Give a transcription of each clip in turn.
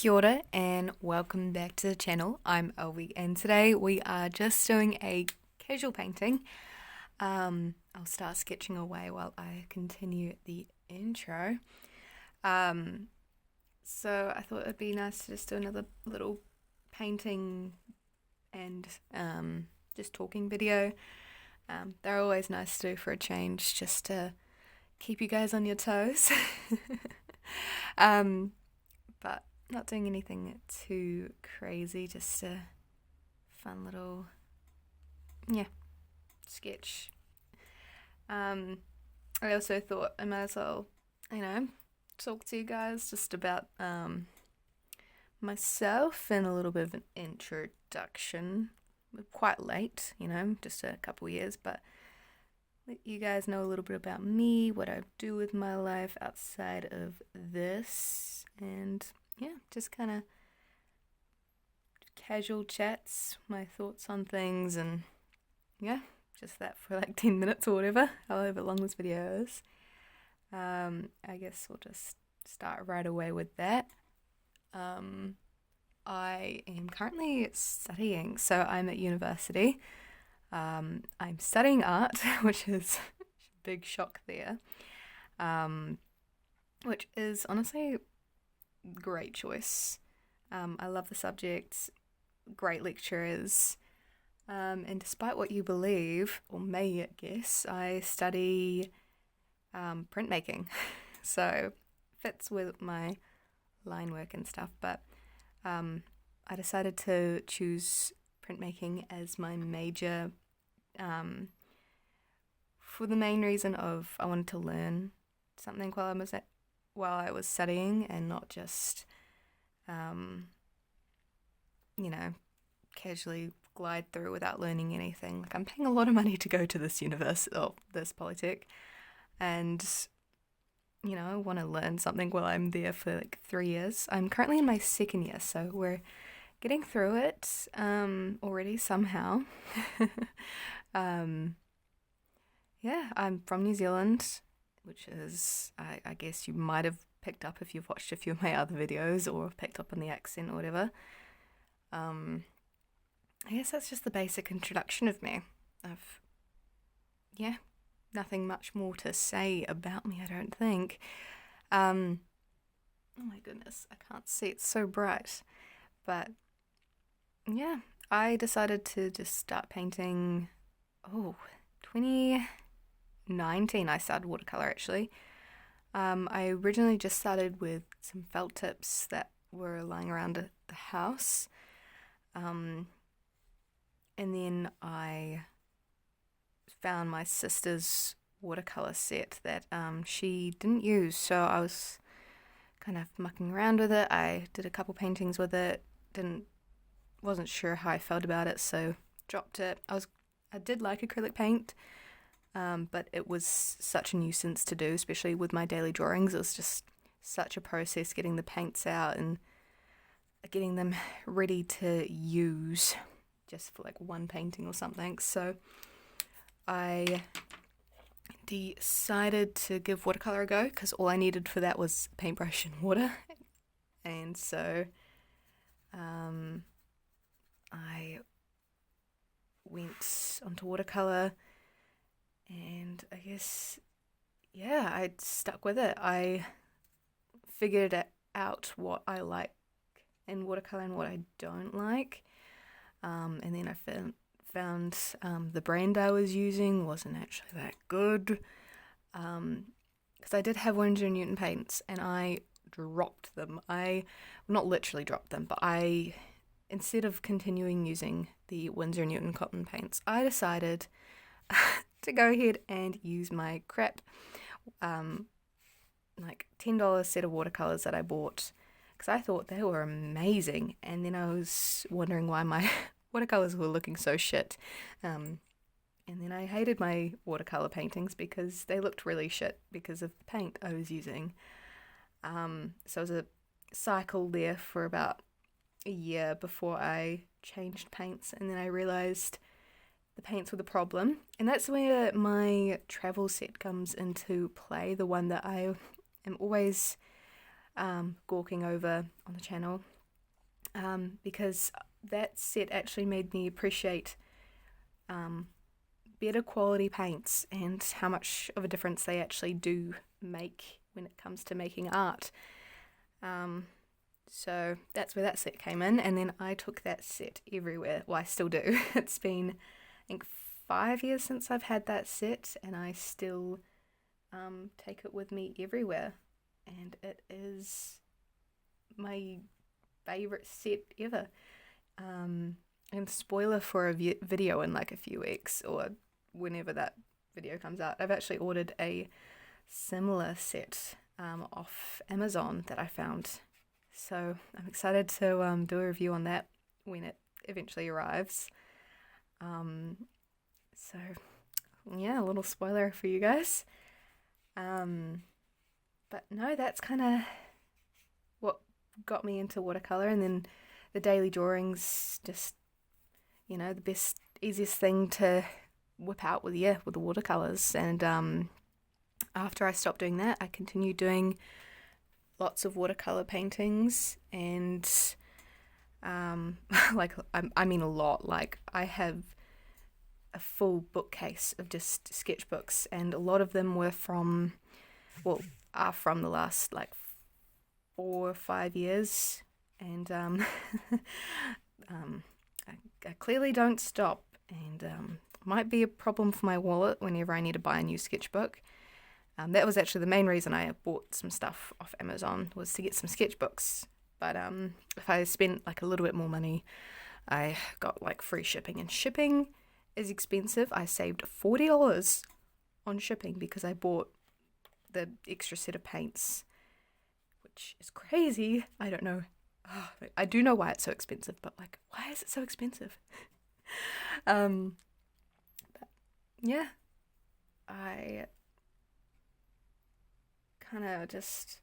Kia ora and welcome back to the channel. I'm Elvie and today we are just doing a casual painting. I'll start sketching away while I continue the intro. So I thought it'd be nice to just do another little painting and just talking video. They're always nice to do for a change, just to keep you guys on your toes. But not doing anything too crazy, just a fun little, sketch. I also thought I might as well, talk to you guys just about myself and a little bit of an introduction. Quite late, just a couple years, but let you guys know a little bit about me, what I do with my life outside of this, and just kind of casual chats, my thoughts on things, and just that for like 10 minutes or whatever, however long this video is. I guess we'll just start right away with that. I am currently studying, so I'm at university. I'm studying art, which is a big shock there, which is honestly great choice. I love the subject, great lecturers, and despite what you believe, or may guess, I study printmaking, so fits with my line work and stuff, but I decided to choose printmaking as my major for the main reason of I wanted to learn something while I was studying and not just casually glide through without learning anything. Like, I'm paying a lot of money to go to this university or this polytech, and I want to learn something while I'm there for like 3 years. I'm currently in my second year, so we're getting through it already somehow. I'm from New Zealand, which is, I guess you might have picked up if you've watched a few of my other videos or picked up on the accent or whatever. I guess that's just the basic introduction of me. Nothing much more to say about me, I don't think. Oh my goodness, I can't see, it's so bright. But I decided to just start painting, 2019 I started watercolor actually. I originally just started with some felt tips that were lying around the house. And then I found my sister's watercolor set that she didn't use, so I was kind of mucking around with it. I did a couple paintings with it, wasn't sure how I felt about it, so dropped it. I did like acrylic paint, but it was such a nuisance to do, especially with my daily drawings. It was just such a process getting the paints out and getting them ready to use just for like one painting or something. So I decided to give watercolor a go because all I needed for that was a paintbrush and water. And so I went onto watercolor, and I guess I stuck with it. I figured out what I like in watercolor and what I don't like, and then I found the brand I was using wasn't actually that good, because I did have Winsor & Newton paints and I dropped them. I not literally dropped them, but instead of continuing using the Winsor & Newton cotton paints, I decided to go ahead and use my crap like $10 set of watercolors that I bought because I thought they were amazing, and then I was wondering why my watercolors were looking so shit, and then I hated my watercolor paintings because they looked really shit because of the paint I was using. So it was a cycle there for about a year before I changed paints, and then I realized the paints were the problem, and that's where my travel set comes into play, the one that I am always gawking over on the channel. because that set actually made me appreciate better quality paints and how much of a difference they actually do make when it comes to making art. So that's where that set came in, and then I took that set everywhere. Well, I still do. It's been, I think, 5 years since I've had that set, and I still take it with me everywhere. And it is my favorite set ever. And spoiler for a video in like a few weeks or whenever that video comes out, I've actually ordered a similar set off Amazon that I found. So I'm excited to do a review on that when it eventually arrives. So yeah, a little spoiler for you guys. But no, that's kind of what got me into watercolor, and then the daily drawings, just, you know, the best, easiest thing to whip out with the watercolors. And after I stopped doing that, I continued doing lots of watercolor paintings, and I mean a lot. Like, I have a full bookcase of just sketchbooks, and a lot of them are from the last like 4 or 5 years, and I clearly don't stop, and might be a problem for my wallet whenever I need to buy a new sketchbook. That was actually the main reason I bought some stuff off Amazon, was to get some sketchbooks. But if I spent like a little bit more money, I got like free shipping, and shipping is expensive. I saved $40 on shipping because I bought the extra set of paints, which is crazy. I don't know. Oh, I do know why it's so expensive, but like, why is it so expensive? But yeah, I kind of just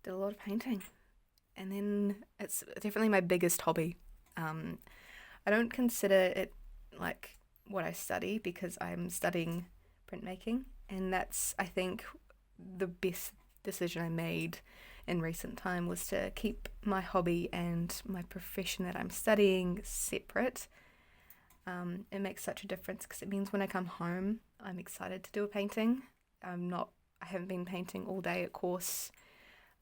did a lot of painting, and then it's definitely my biggest hobby. I don't consider it like what I study, because I'm studying printmaking, and that's, I think, the best decision I made in recent time, was to keep my hobby and my profession that I'm studying separate. It makes such a difference, because it means when I come home, I'm excited to do a painting. I haven't been painting all day at course,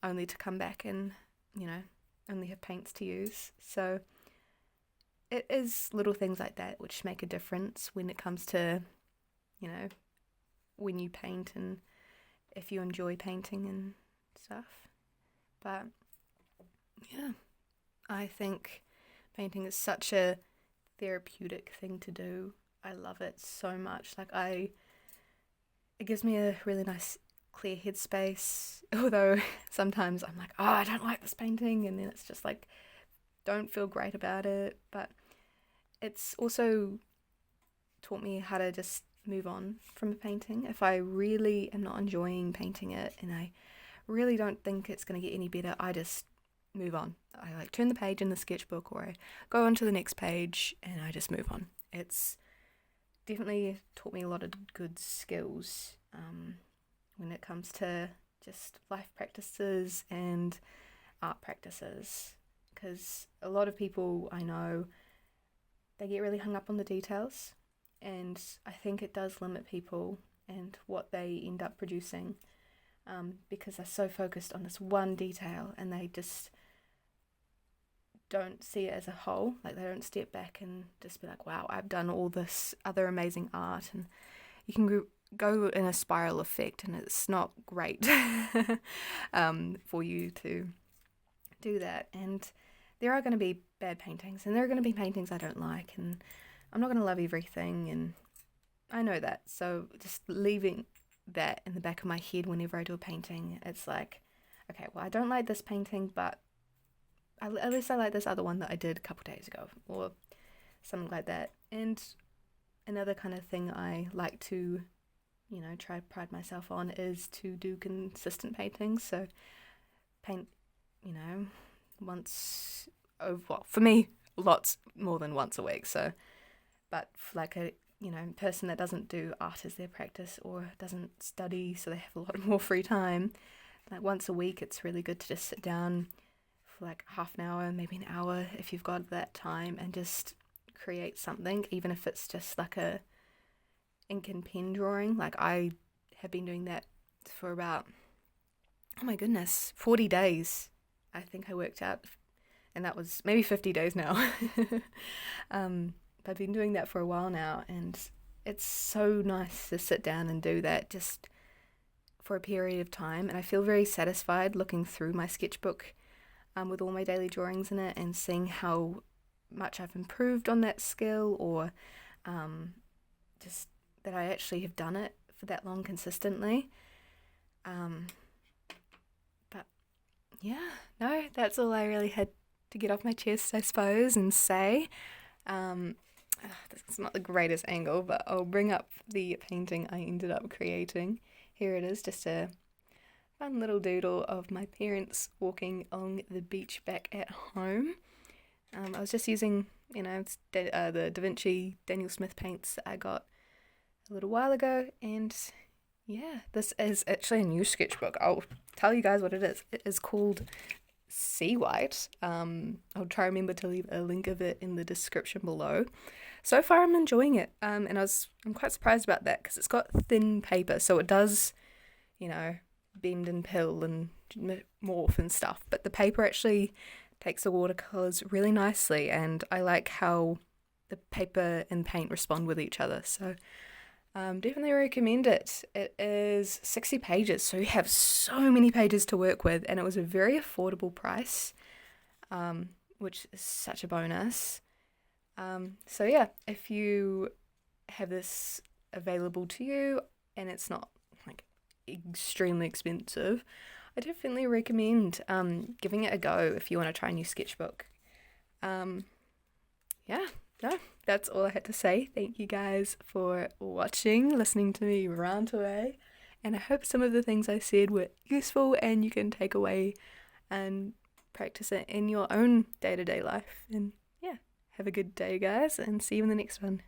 only to come back and, you know, only have paints to use. So it is little things like that which make a difference when it comes to, you know, when you paint and if you enjoy painting and stuff. But yeah, I think painting is such a therapeutic thing to do. I love it so much. Like, it gives me a really nice clear headspace, although sometimes I'm like, oh, I don't like this painting, and then it's just like, don't feel great about it. But it's also taught me how to just move on from a painting. If I really am not enjoying painting it, and I really don't think it's going to get any better, I just move on. I like turn the page in the sketchbook, or I go on to the next page, and I just move on. It's definitely taught me a lot of good skills when it comes to just life practices and art practices, because a lot of people I know, they get really hung up on the details, and I think it does limit people and what they end up producing, because they're so focused on this one detail, and they just don't see it as a whole. Like, they don't step back and just be like, wow, I've done all this other amazing art. And you can go in a spiral effect, and it's not great for you to do that. And there are going to be bad paintings, and there are going to be paintings I don't like, and I'm not going to love everything, and I know that. So just leaving that in the back of my head whenever I do a painting, it's like, okay, well, I don't like this painting, but at least I like this other one that I did a couple days ago, or something like that. And another kind of thing I like to, you know, try to pride myself on is to do consistent paintings. So paint, you know, once, well, for me, lots more than once a week. So, but for like a, you know, person that doesn't do art as their practice, or doesn't study, so they have a lot more free time, like once a week, it's really good to just sit down for for like half an hour, maybe an hour if you've got that time, and just create something, even if it's just like a ink and pen drawing. Like I have been doing that for about, oh my goodness, 40 days. I think I worked out, and that was maybe 50 days now. I've been doing that for a while now, and it's so nice to sit down and do that just for a period of time. And I feel very satisfied looking through my sketchbook with all my daily drawings in it and seeing how much I've improved on that skill, or just that I actually have done it for that long consistently. But yeah, no, that's all I really had to get off my chest, I suppose, and say. This is not the greatest angle, but I'll bring up the painting I ended up creating. Here it is, just a fun little doodle of my parents walking along the beach back at home. I was just using, the Da Vinci Daniel Smith paints that I got a little while ago, and yeah, this is actually a new sketchbook. I'll tell you guys what it is. It is called Sea White. I'll try to remember to leave a link of it in the description below. So far I'm enjoying it, and I'm quite surprised about that because it's got thin paper, so it does, bend and pill and morph and stuff, but the paper actually takes the watercolors really nicely, and I like how the paper and paint respond with each other. So definitely recommend it. It is 60 pages, so you have so many pages to work with, and it was a very affordable price, which is such a bonus. So yeah, if you have this available to you and it's not like extremely expensive, I definitely recommend giving it a go if you want to try a new sketchbook. Yeah, no, that's all I had to say. Thank you guys for watching, listening to me rant away, and I hope some of the things I said were useful and you can take away and practice it in your own day-to-day life. And yeah, have a good day, guys, and see you in the next one.